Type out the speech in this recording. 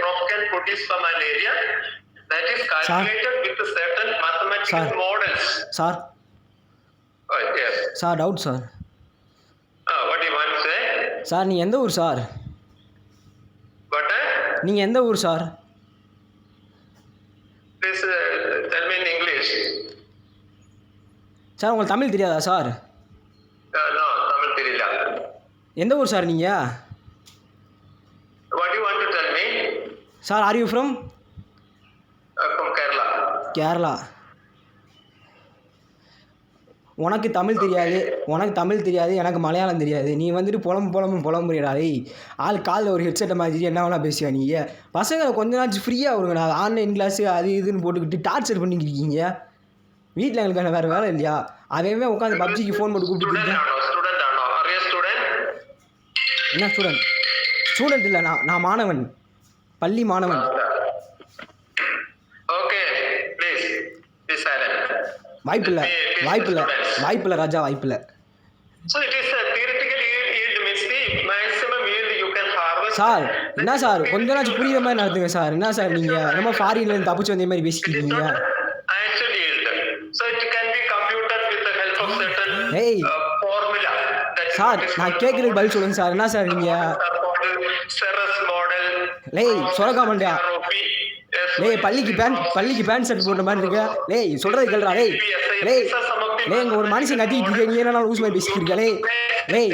crop can produce from an area that is calculated with certain mathematical models. Sir. Oh, yes. Sir, doubt, sir. What do you want to say? Sir, நீ எந்த ஊர் sir? What? நீங்க எந்த ஊர் sir? Please tell me in English. Sir உங்களுக்கு தமிழ் தெரியாதா sir? No, Tamil தெரியல. எந்த ஊர் சார் நீங்க? What do you want to tell me? Sir, are you from? From Kerala. Kerala. உனக்கு தமிழ் தெரியாது, எனக்கு மலையாளம் தெரியாது. நீ வந்துட்டு புலம்புறியடா. டேய், ஆள் காலில் ஒரு ஹெட்செட்டை மாதிரி என்ன வேணா பேசுவா நீங்கள். பசங்களை கொஞ்ச நாள் ஃப்ரீயாக வருங்கண்ணா. ஆன்லைன் கிளாஸு அது இதுன்னு போட்டுக்கிட்டு டார்ச்சர் பண்ணிக்கிருக்கீங்க. வீட்டில் எங்களுக்கு வேறு வேலை இல்லையா? அவன் உட்காந்து பப்ஜிக்கு ஃபோன் போட்டு கூப்பிட்டு என்ன ஸ்டூடெண்ட் இல்லை, நான் மாணவன், பள்ளி மாணவன். வாய்ப்பில்லை ராஜா, வாய்ப்பில்லை. சார் என்ன சார் கொஞ்ச நாள் புரியுற மாதிரி நடத்துங்க சார். என்ன சார் நீங்கள் என்னமோ ஃபாரின்லேருந்து தப்பிச்சு வந்த மாதிரி பேசிக்கிட்டீங்க. ஏய் சார், நான் கேட்குறதுக்கு பதில் சொல்லுங்க சார். என்ன சார் நீங்கள் சொரக்காமண்டியா? பள்ளிக்கு பேண்ட் ஷர்ட் போட்ட மாதிரி இருக்க. சொல்றது கேள்றா. இங்கே ஒரு மனுஷன் கத்திக்கிட்டு இருக்க, நீ என்ன லூஸ் மாதிரி பேசிக்கிட்டு இருக்க.